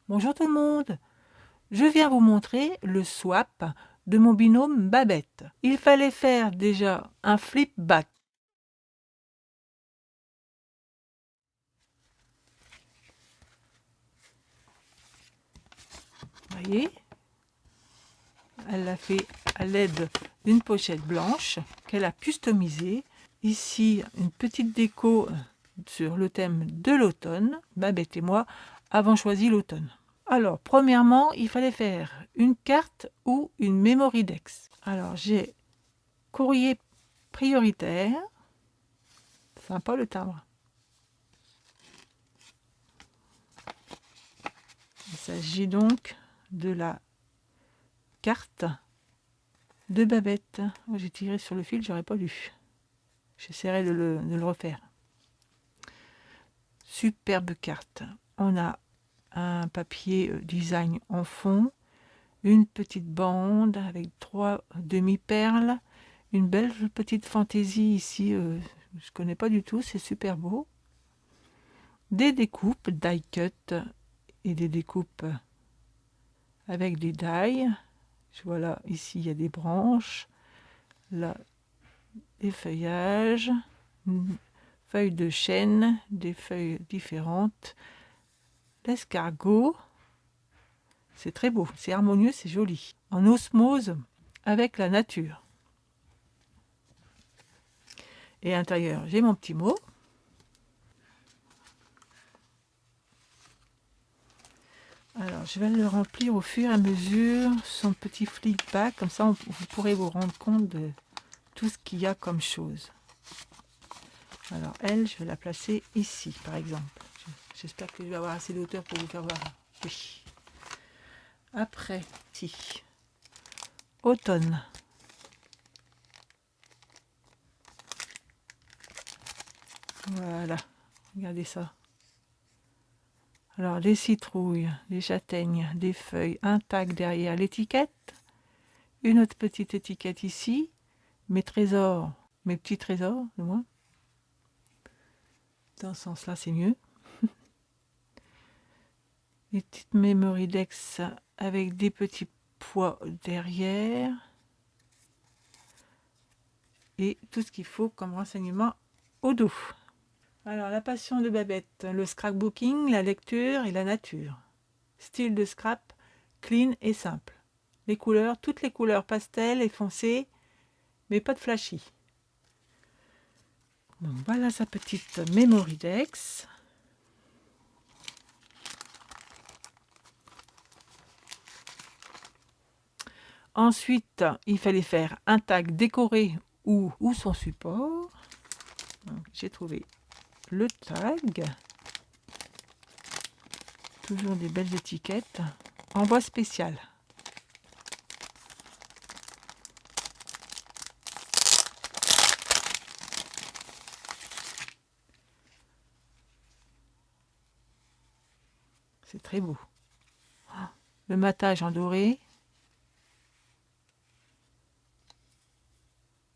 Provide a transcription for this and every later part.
Bonjour tout le monde, je viens vous montrer le swap de mon binôme Babette. Il fallait faire déjà un flip back. Vous voyez, elle l'a fait à l'aide d'une pochette blanche qu'elle a customisée. Ici, une petite déco sur le thème de l'automne. Babette et moi avons choisi l'automne. Alors, premièrement, il fallait faire une carte ou une memory dex. Alors, j'ai courrier prioritaire. Sympa le timbre. Il s'agit donc de la carte de Babette. Oh, j'ai tiré sur le fil, j'aurais pas dû. J'essaierai de le refaire. Superbe carte. On a un papier design en fond, une petite bande avec 3 demi-perles, une belle petite fantaisie ici, je connais pas du tout, c'est super beau. Des découpes die cut et des découpes avec des die. Voilà, ici il y a des branches, là des feuillages, feuilles de chêne, des feuilles différentes, l'escargot. C'est très beau, c'est harmonieux, c'est joli. En osmose avec la nature. Et à l'intérieur, j'ai mon petit mot. Alors, je vais le remplir au fur et à mesure, son petit flip back, comme ça vous pourrez vous rendre compte de tout ce qu'il y a comme chose. Alors elle, je vais la placer ici, par exemple. J'espère que je vais avoir assez d'auteur pour vous faire voir. Oui. Après, si. Automne. Voilà, regardez ça. Alors, des citrouilles, des châtaignes, des feuilles, un tag derrière l'étiquette, une autre petite étiquette ici, mes trésors, mes petits trésors, de moi. Dans ce sens-là, c'est mieux. Les petites memory dex avec des petits pois derrière. Et tout ce qu'il faut comme renseignement au dos. Alors, la passion de Babette, le scrapbooking, la lecture et la nature. Style de scrap, clean et simple. Les couleurs, toutes les couleurs pastel et foncées, mais pas de flashy. Donc voilà sa petite memory dex. Ensuite, il fallait faire un tag décoré ou son support. J'ai trouvé le tag. Toujours des belles étiquettes. Envoi spécial. C'est très beau. Le matage en doré.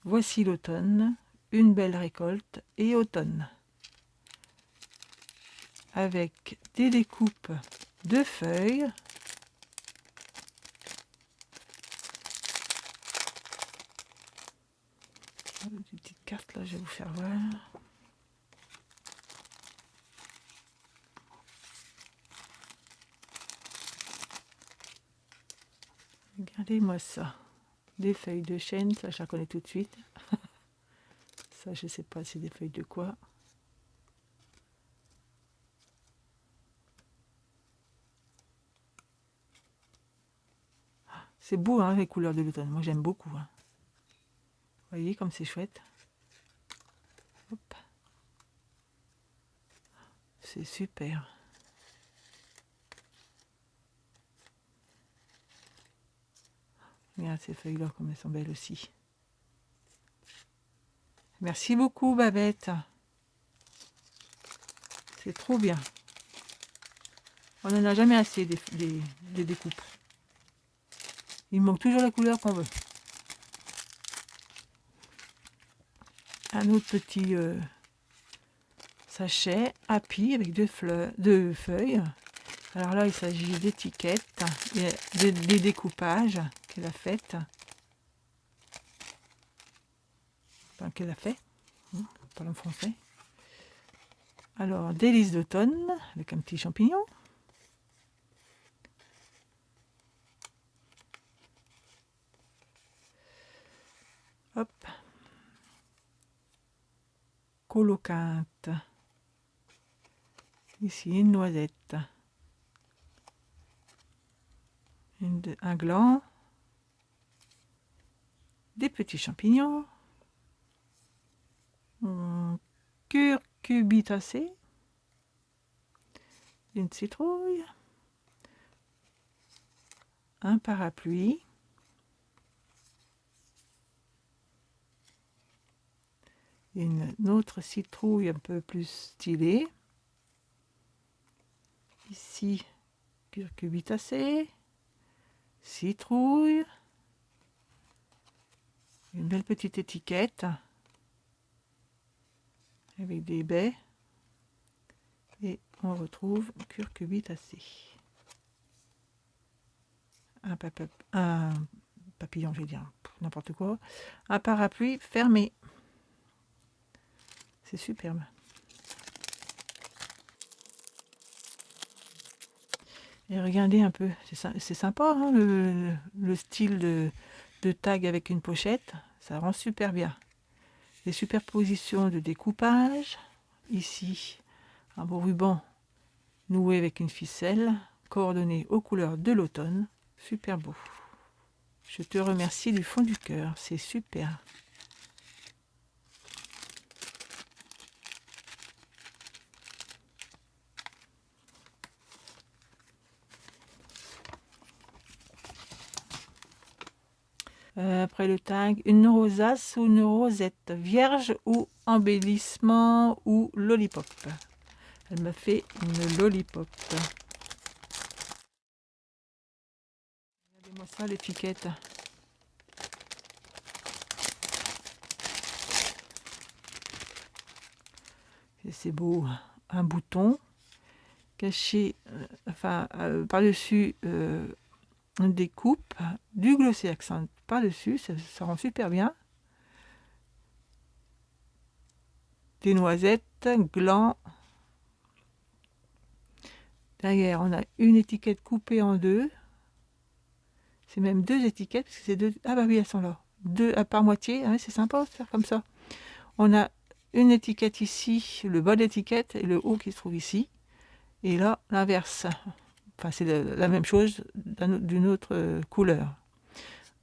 Voici l'automne, une belle récolte et automne. Avec des découpes de feuilles. Des petites cartes là, je vais vous faire voir. Regardez-moi ça. Des feuilles de chêne, ça je la connais tout de suite. Ça je sais pas c'est des feuilles de quoi. C'est beau hein, les couleurs de l'automne, moi j'aime beaucoup. Hein. Vous voyez comme c'est chouette. Hop. C'est super. Regarde ces feuilles-là comme elles sont belles aussi. Merci beaucoup Babette. C'est trop bien. On n'en a jamais assez des découpes. Il manque toujours la couleur qu'on veut. Un autre petit sachet Happy avec deux feuilles. Alors là, il s'agit d'étiquettes et des découpages qu'elle a faites. Enfin, qu'elle a fait. Parle en français. Alors, délices d'automne avec un petit champignon. Hop. Coloquinte. Ici, une noisette. Un gland. Des petits champignons. Curcubitacée. Une citrouille. Un parapluie. Une autre citrouille un peu plus stylée. Ici, curcubitacée, citrouille, une belle petite étiquette avec des baies et on retrouve curcubitacée. Un papillon, je vais dire n'importe quoi. Un parapluie fermé. C'est superbe. Et regardez un peu, c'est sympa hein, le style de tag avec une pochette, ça rend super bien. Les superpositions de découpage, ici un beau ruban noué avec une ficelle, coordonné aux couleurs de l'automne, super beau. Je te remercie du fond du cœur, c'est super. Après le tag, une rosace ou une rosette, vierge ou embellissement ou lollipop. Elle m'a fait une lollipop. Regardez-moi ça, l'étiquette. C'est beau. Un bouton caché, par-dessus une découpe, du glossy accent par-dessus, ça rend super bien. Des noisettes, glands. Derrière, on a une étiquette coupée en deux. C'est même deux étiquettes, parce que c'est deux. Ah bah oui, elles sont là. Deux par moitié, hein, c'est sympa de faire comme ça. On a une étiquette ici, le bas d'étiquette et le haut qui se trouve ici. Et là, l'inverse. Enfin, c'est la même chose d'une autre couleur.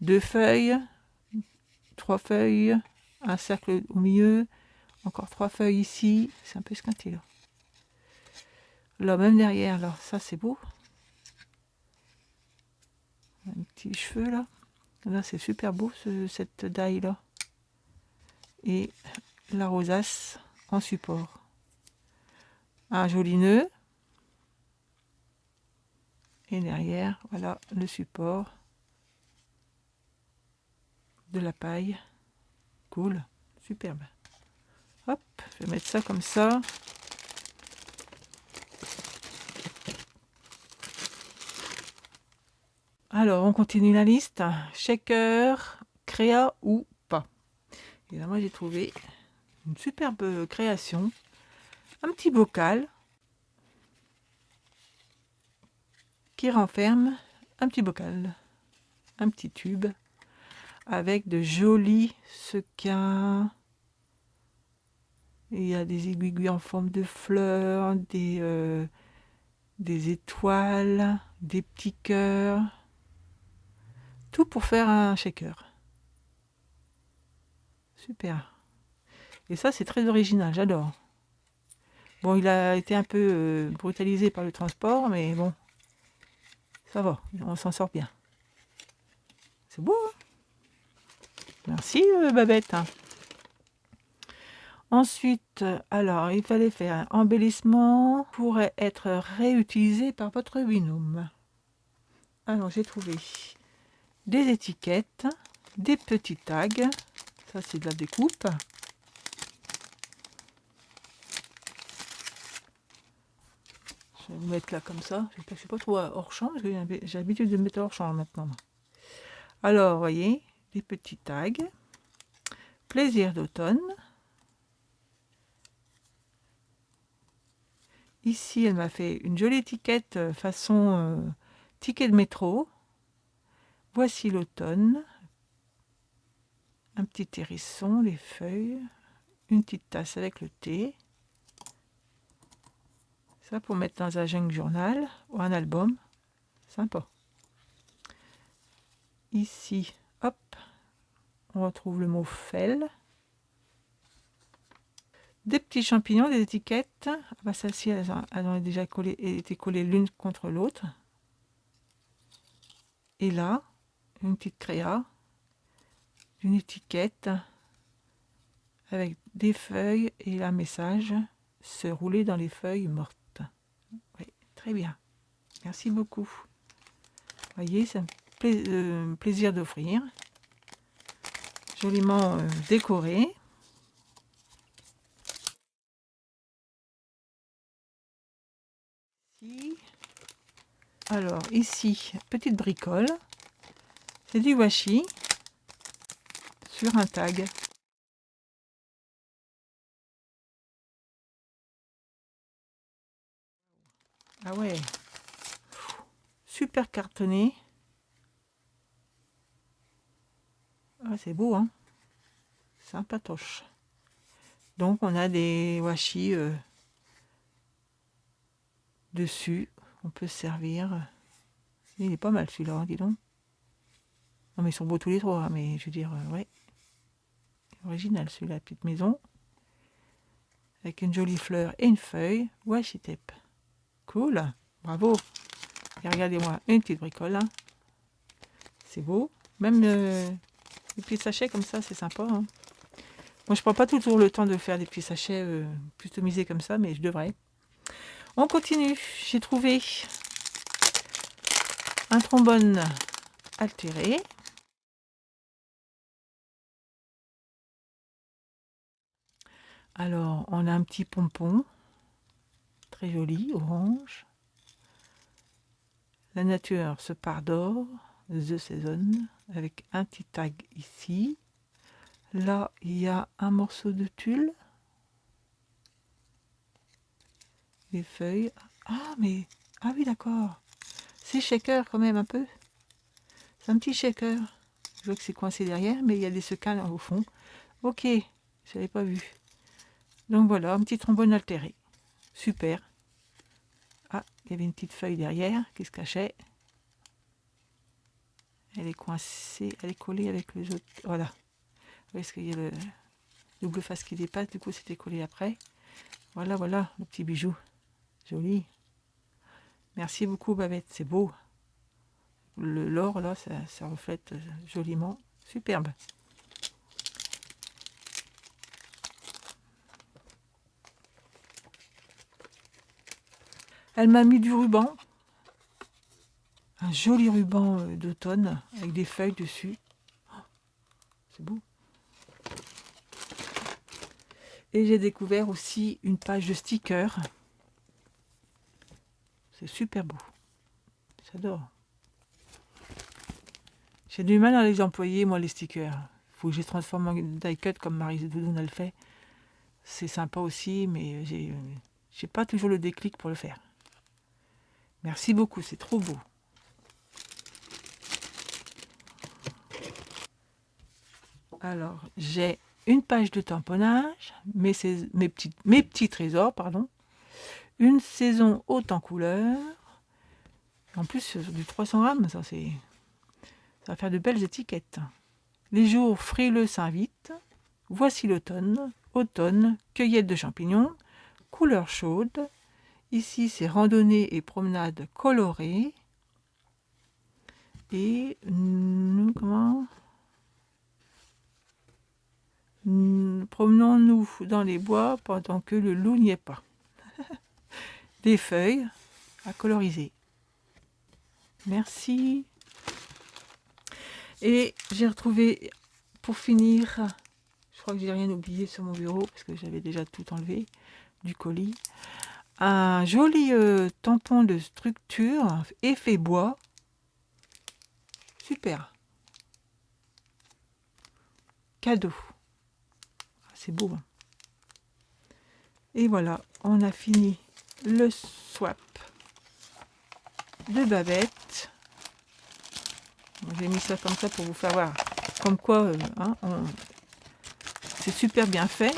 Deux feuilles, trois feuilles, un cercle au milieu, encore trois feuilles ici. C'est un peu esquinté là. Là, même derrière, là, ça c'est beau. Un petit cheveu là. Là, c'est super beau cette daille là. Et la rosace en support. Un joli nœud. Et derrière, voilà le support de la paille. Cool, superbe. Hop, je vais mettre ça comme ça. Alors, on continue la liste. Shaker, créa ou pas. Et là, moi, j'ai trouvé une superbe création. Un petit bocal qui renferme un petit bocal, un petit tube avec de jolis sequins. Il y a des aiguilles en forme de fleurs, des étoiles, des petits cœurs. Tout pour faire un shaker. Super. Et ça, c'est très original, j'adore. Bon, il a été un peu brutalisé par le transport, mais bon, ça va, on s'en sort bien. C'est beau, hein? Merci, Babette. Ensuite, alors, il fallait faire un embellissement qui pourrait être réutilisé par votre binôme. Alors, j'ai trouvé des étiquettes, des petits tags. Ça, c'est de la découpe. Je vais le mettre là comme ça. J'espère que je ne suis pas trop hors champ, parce que j'ai l'habitude de me mettre hors champ maintenant. Alors, vous voyez, des petits tags. Plaisir d'automne. Ici, elle m'a fait une jolie étiquette façon ticket de métro. Voici l'automne. Un petit hérisson, les feuilles. Une petite tasse avec le thé. Ça pour mettre dans un junk journal ou un album. Sympa. Ici, hop, on retrouve le mot fel. Des petits champignons, des étiquettes. Ah bah, celles-ci, elles ont déjà été collées l'une contre l'autre. Et là, une petite créa, une étiquette avec des feuilles et un message: se rouler dans les feuilles mortes. Oui, très bien. Merci beaucoup. Vous voyez, c'est un plaisir d'offrir. Joliment décoré. Alors ici, petite bricole. C'est du washi sur un tag. Ah ouais, super cartonné. Ah, c'est beau, hein. Sympatoche. Donc on a des washi dessus. On peut se servir. Il est pas mal celui-là, hein, dis donc. Non mais ils sont beaux tous les trois, hein, mais je veux dire, ouais. Original celui-là, petite maison. Avec une jolie fleur et une feuille. Washi tape. Cool. Bravo. Et regardez-moi, une petite bricole. Hein. C'est beau. Même les petits sachets comme ça, c'est sympa. Hein. Moi, je prends pas toujours le temps de faire des petits sachets customisés comme ça, mais je devrais. On continue. J'ai trouvé un trombone altéré. Alors, on a un petit pompon, très joli, orange. La nature se pardore, The Season, avec un petit tag ici. Là, il y a un morceau de tulle. Les feuilles. Ah, mais... Ah oui, d'accord. C'est shaker quand même un peu. C'est un petit shaker. Je vois que c'est coincé derrière, mais il y a des sequins au fond. Ok, je n'avais pas vu. Donc voilà, un petit trombone altéré. Super. Ah, il y avait une petite feuille derrière qui se cachait. Elle est coincée, elle est collée avec les autres. Voilà. Parce qu'il y a le double face qui dépasse, du coup c'était collé après. Voilà, voilà, le petit bijou. Joli. Merci beaucoup Babette, c'est beau. L'or là, ça reflète joliment. Superbe. Elle m'a mis du ruban. Un joli ruban d'automne avec des feuilles dessus. Oh, c'est beau. Et j'ai découvert aussi une page de stickers. C'est super beau. J'adore. J'ai du mal à les employer, moi, les stickers. Il faut que je les transforme en die cut comme Marie Doudoune le fait. C'est sympa aussi, mais j'ai pas toujours le déclic pour le faire. Merci beaucoup, c'est trop beau. Alors, j'ai une page de tamponnage, mes petits trésors, pardon. Une saison haute en couleurs. En plus, du 300 grammes, ça va faire de belles étiquettes. Les jours frileux s'invitent. Voici l'automne. Automne, cueillette de champignons, couleurs chaudes. Ici, c'est randonnée et promenade colorée. Et promenons-nous dans les bois pendant que le loup n'y est pas. Des feuilles à coloriser. Merci. Et j'ai retrouvé, pour finir, je crois que j'ai rien oublié sur mon bureau parce que j'avais déjà tout enlevé du colis. un joli tampon de structure, effet bois. Super. Cadeau. C'est beau. Hein. Et voilà, on a fini le swap de Babette. J'ai mis ça comme ça pour vous faire voir. Comme quoi, hein, c'est super bien fait.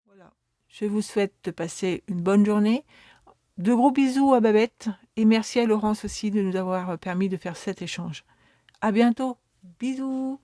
Voilà. Je vous souhaite de passer une bonne journée. De gros bisous à Babette et merci à Laurence aussi de nous avoir permis de faire cet échange. À bientôt. Bisous.